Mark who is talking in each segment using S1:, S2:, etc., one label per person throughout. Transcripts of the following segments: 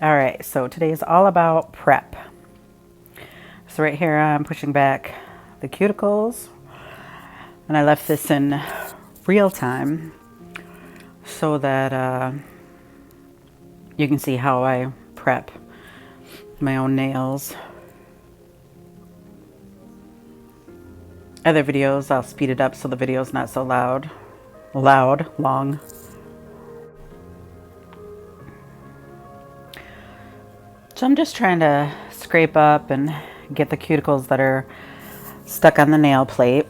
S1: All right, so today is all about prep. So right here I'm pushing back the cuticles, and I left this in real time so that you can see how I prep my own nails. Other videos I'll speed it up so the video's not so long. So I'm just trying to scrape up and get the cuticles that are stuck on the nail plate.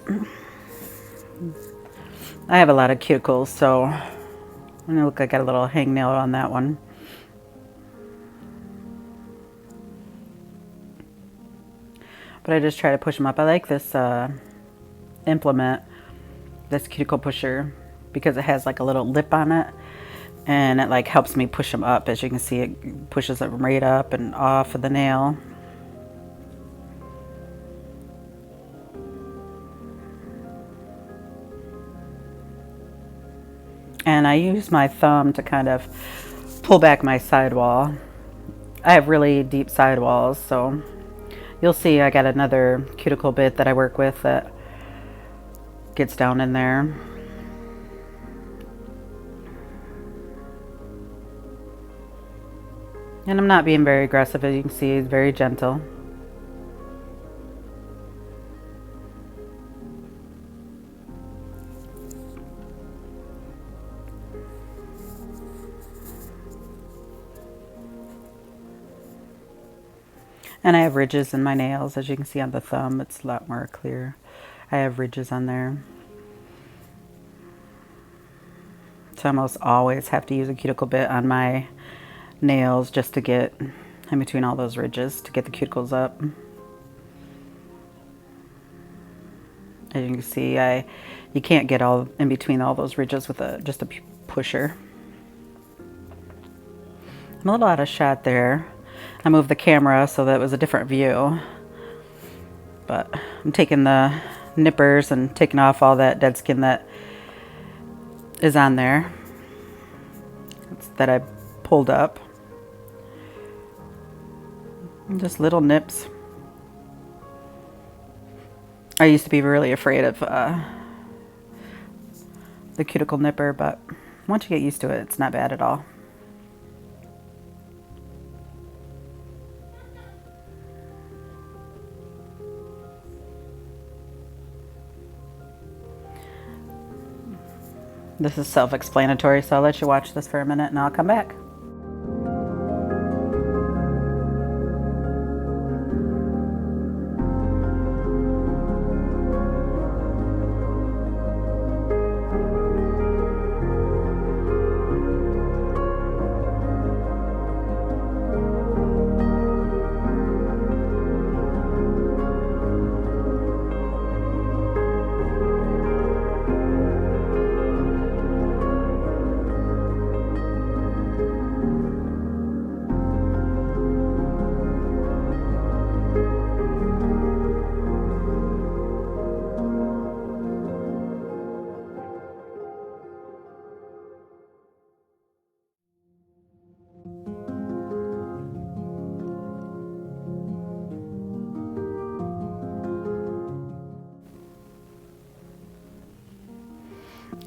S1: I have a lot of cuticles, so look, I got a little hangnail on that one. But I just try to push them up. I like this implement, this cuticle pusher, because it has like a little lip on it, and it like helps me push them up. As you can see, it pushes it right up and off of the nail. And I use my thumb to kind of pull back my sidewall. I have really deep sidewalls, so you'll see I got another cuticle bit that I work with that gets down in there. And I'm not being very aggressive, as you can see, it's very gentle. And I have ridges in my nails, as you can see on the thumb. It's a lot more clear. I have ridges on there. So I almost always have to use a cuticle bit on my nails just to get in between all those ridges to get the cuticles up. As you can see, you can't get all in between all those ridges with just a pusher. I'm a little out of shot there. I moved the camera so that it was a different view. But I'm taking the nippers and taking off all that dead skin that is on there that I pulled up. Just little nips. I used to be really afraid of the cuticle nipper, but once you get used to it, it's not bad at all. This is self-explanatory, so I'll let you watch this for a minute and I'll come back.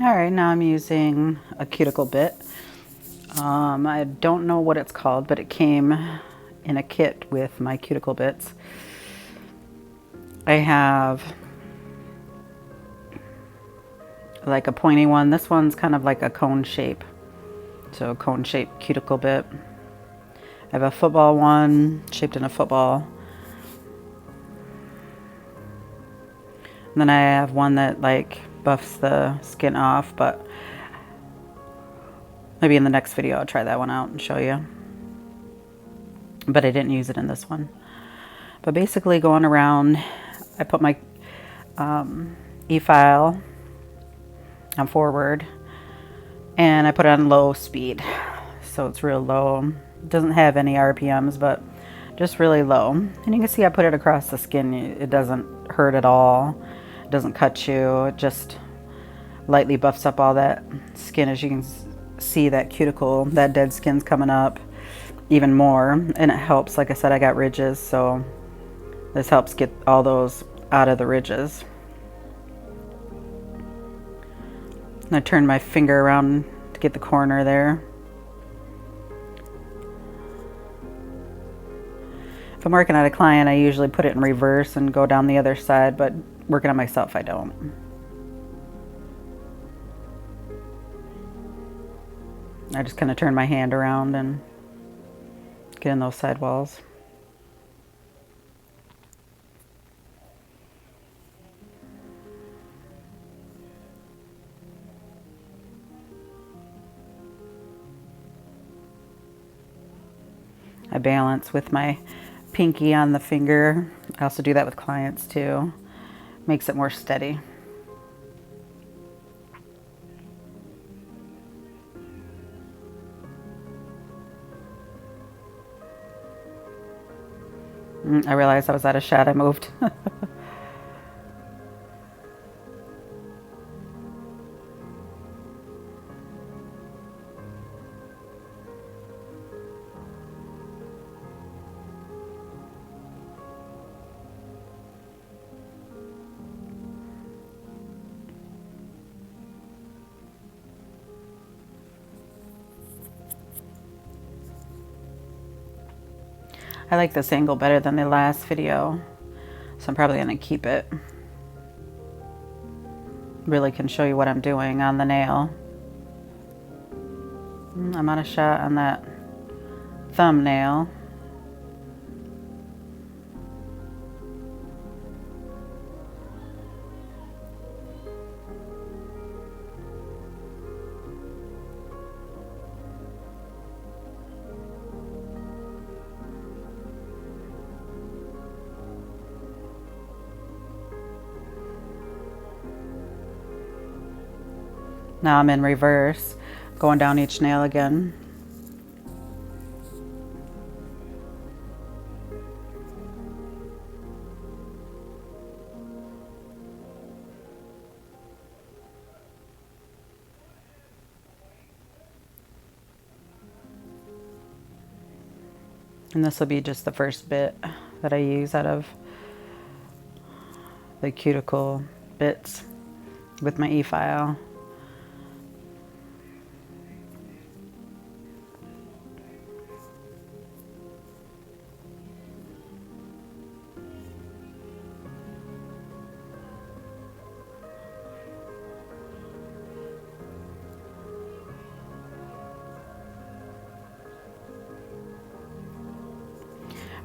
S1: Alright, now I'm using a cuticle bit. I don't know what it's called, but it came in a kit with my cuticle bits. I have like a pointy one. This one's kind of like a cone shape. So a cone shaped cuticle bit. I have a football one, shaped in a football. And then I have one that like buffs the skin off, but maybe in the next video I'll try that one out and show you. But I didn't use it in this one. But basically going around, I put my e-file on forward and I put it on low speed. So it's real low. It doesn't have any RPMs, but just really low. And you can see I put it across the skin. It doesn't hurt at all. It doesn't cut you. It just lightly buffs up all that skin. As you can see, that cuticle, that dead skin's coming up. even more, and it helps. Like I said, I got ridges, so this helps get all those out of the ridges. And I turn my finger around to get the corner there. If I'm working on a client, I usually put it in reverse and go down the other side, but working on myself, I don't. I just kind of turn my hand around and get in those side walls. I balance with my pinky on the finger. I also do that with clients too. Makes it more steady. I realized I was out of shot. I moved. I like this angle better than the last video, so I'm probably gonna keep it. Really can show you what I'm doing on the nail. I'm out of shot on that thumbnail. Now I'm in reverse, going down each nail again. And this will be just the first bit that I use out of the cuticle bits with my e-file.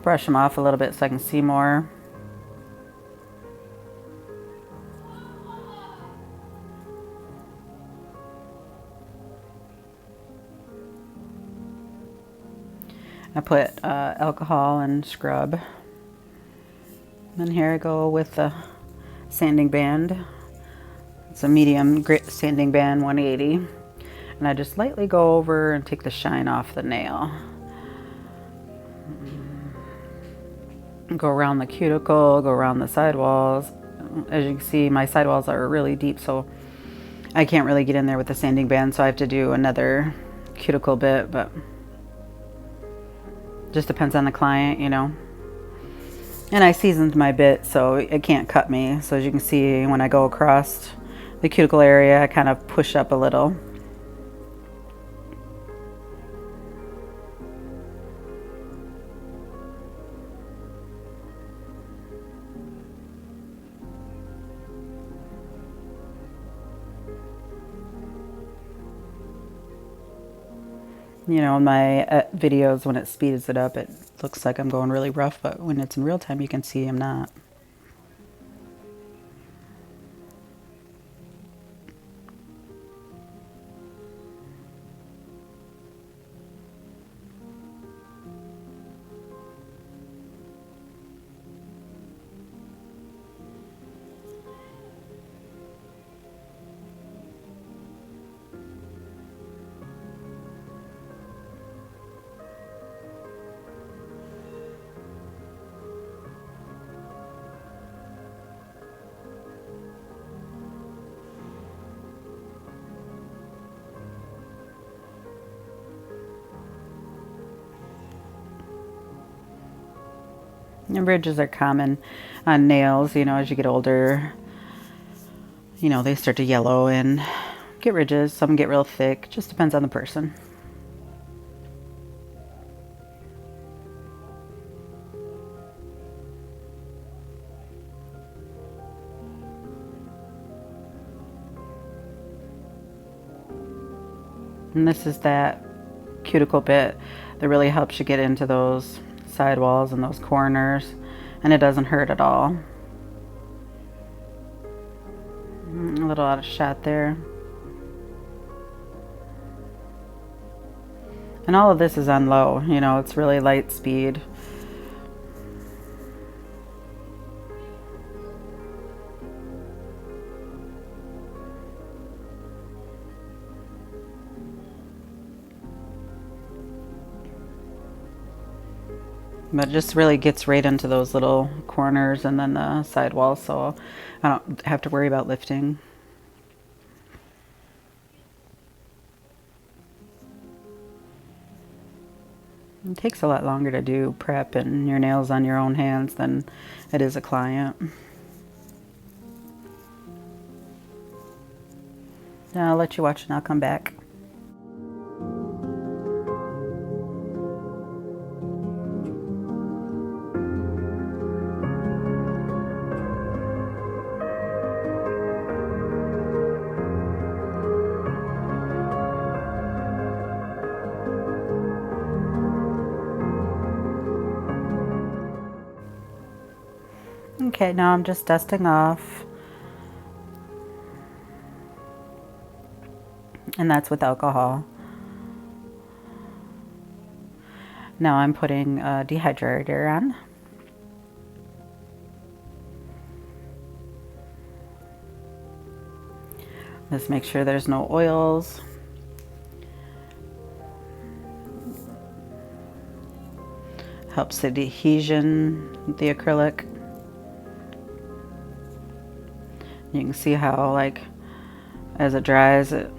S1: Brush them off a little bit so I can see more. I put alcohol and scrub. And then here I go with the sanding band. It's a medium grit sanding band 180. And I just lightly go over and take the shine off the nail. Go around the cuticle, go around the sidewalls. As you can see, my sidewalls are really deep, so I can't really get in there with the sanding band, so I have to do another cuticle bit, but just depends on the client, you know. And I seasoned my bit so it can't cut me. So as you can see, when I go across the cuticle area, I kind of push up a little. You know, in my videos, when it speeds it up, it looks like I'm going really rough, but when it's in real time, you can see I'm not. And ridges are common on nails, you know, as you get older. You know, they start to yellow and get ridges. Some get real thick. Just depends on the person. And this is that cuticle bit that really helps you get into those sidewalls and those corners, and it doesn't hurt at all. A little out of shot there. And all of this is on low, you know, it's really light speed. But it just really gets right into those little corners and then the sidewall, so I don't have to worry about lifting. It takes a lot longer to do prep and your nails on your own hands than it is a client. Now I'll let you watch and I'll come back. Okay, now I'm just dusting off, and that's with alcohol. Now I'm putting a dehydrator on. Just make sure there's no oils. Helps the adhesion with the acrylic. You can see how, like, as it dries, it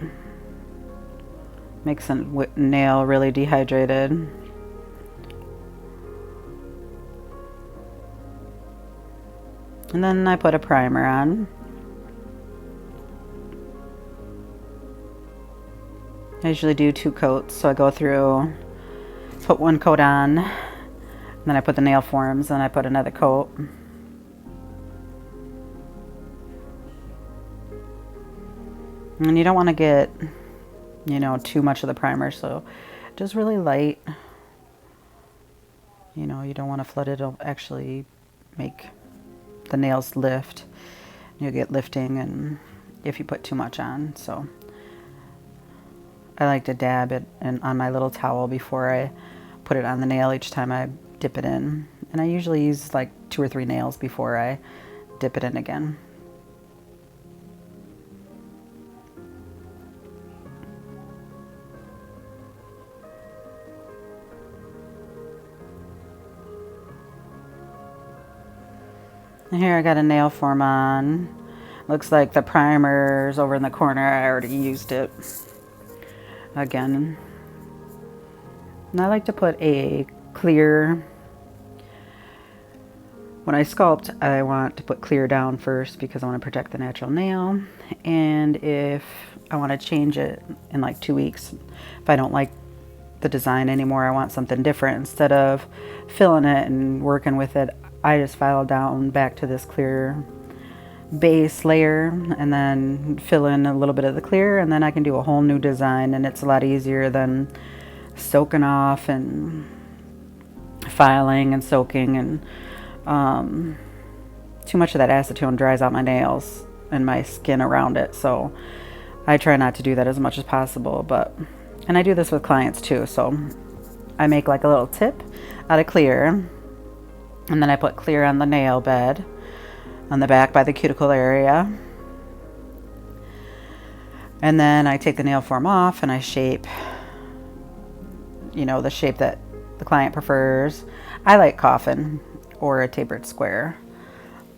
S1: makes a nail really dehydrated. And then I put a primer on. I usually do 2 coats, so I go through, put 1 coat on, and then I put the nail forms, and I put another coat. And you don't want to get, you know, too much of the primer, so just really light. You know, you don't want to flood it. It'll actually make the nails lift. You'll get lifting and if you put too much on. So I like to dab it on my little towel before I put it on the nail each time I dip it in. And I usually use like 2 or 3 nails before I dip it in again. And here I got a nail form on. Looks like the primer's over in the corner. I already used it again. And I like to put a clear, when I sculpt, I want to put clear down first because I want to protect the natural nail. And if I want to change it in like 2 weeks, if I don't like the design anymore, I want something different, instead of filling it and working with it, I just file down back to this clear base layer and then fill in a little bit of the clear, and then I can do a whole new design, and it's a lot easier than soaking off and filing and soaking, and too much of that acetone dries out my nails and my skin around it, so I try not to do that as much as possible. And I do this with clients too, so I make like a little tip out of clear, and then I put clear on the nail bed on the back by the cuticle area. And then I take the nail form off and I shape, you know, the shape that the client prefers. I like coffin or a tapered square.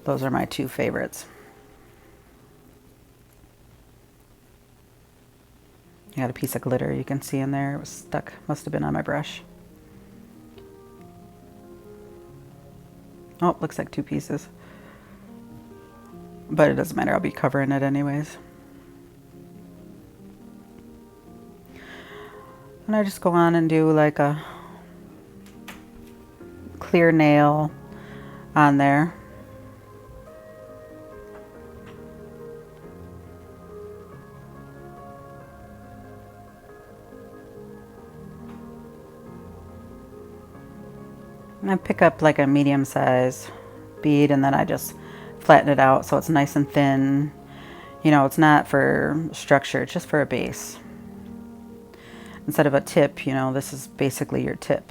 S1: Those are my 2 favorites. I got a piece of glitter you can see in there. It was stuck, must have been on my brush. Oh, looks like 2 pieces. But it doesn't matter, I'll be covering it anyways. And I just go on and do like a clear nail on there. And I pick up like a medium size bead and then I just flatten it out so it's nice and thin. You know, it's not for structure, it's just for a base. Instead of a tip, you know, this is basically your tip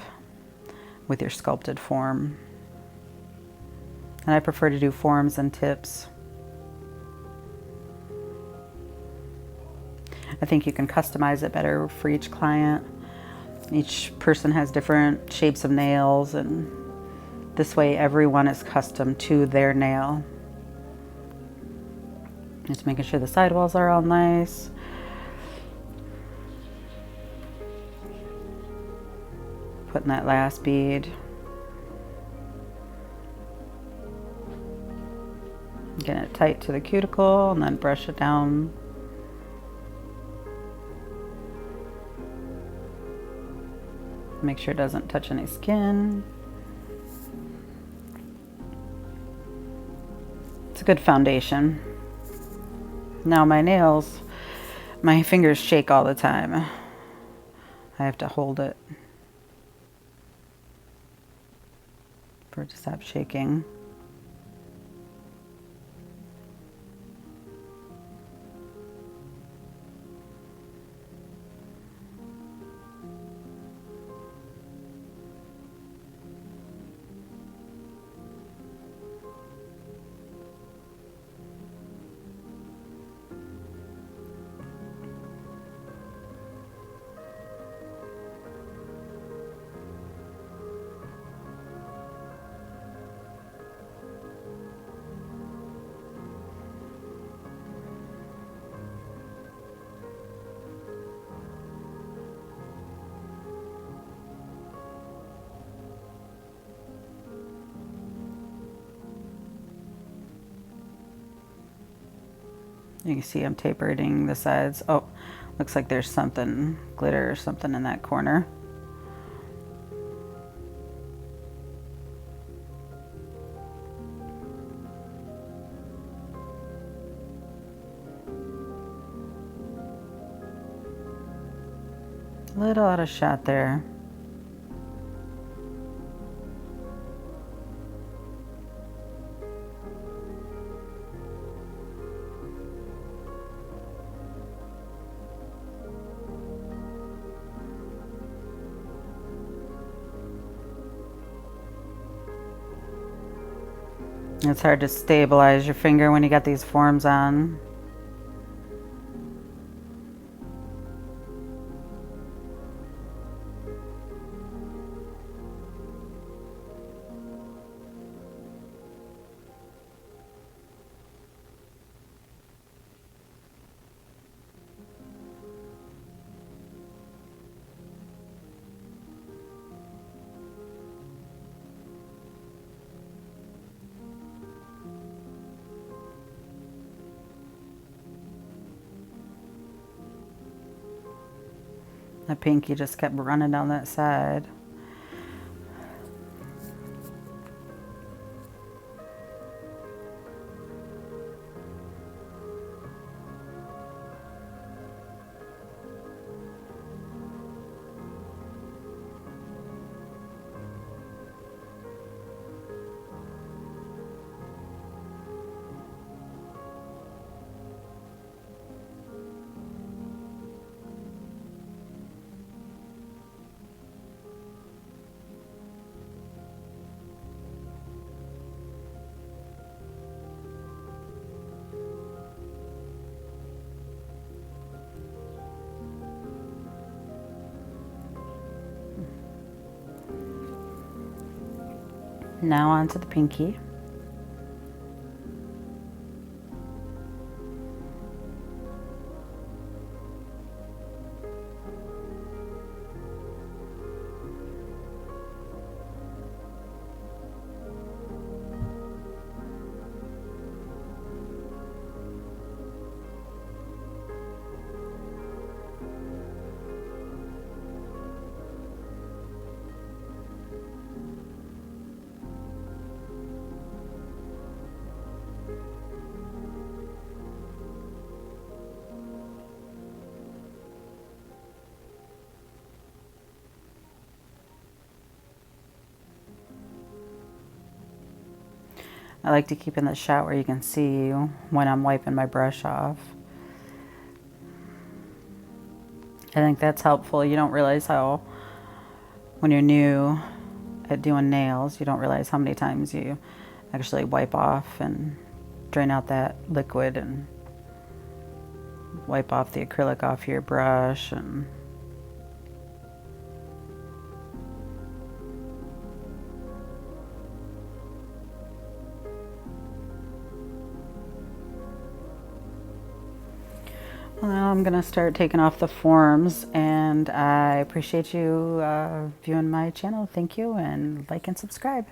S1: with your sculpted form. And I prefer to do forms and tips. I think you can customize it better for each client. Each person has different shapes of nails, and this way everyone is custom to their nail. Just making sure the sidewalls are all nice. Putting that last bead. Getting it tight to the cuticle and then brush it down. Make sure it doesn't touch any skin. It's a good foundation. Now my nails, my fingers shake all the time. I have to hold it for it to stop shaking. You can see I'm tapering the sides. Oh, looks like there's something, glitter or something in that corner. A little out of shot there. It's hard to stabilize your finger when you got these forms on. The pinky just kept running down that side. Now onto the pinky. I like to keep in the shot where you can see when I'm wiping my brush off. I think that's helpful. You don't realize how, when you're new at doing nails, you don't realize how many times you actually wipe off and drain out that liquid and wipe off the acrylic off your brush. And well, I'm gonna start taking off the forms, and I appreciate you viewing my channel. Thank you, and like and subscribe.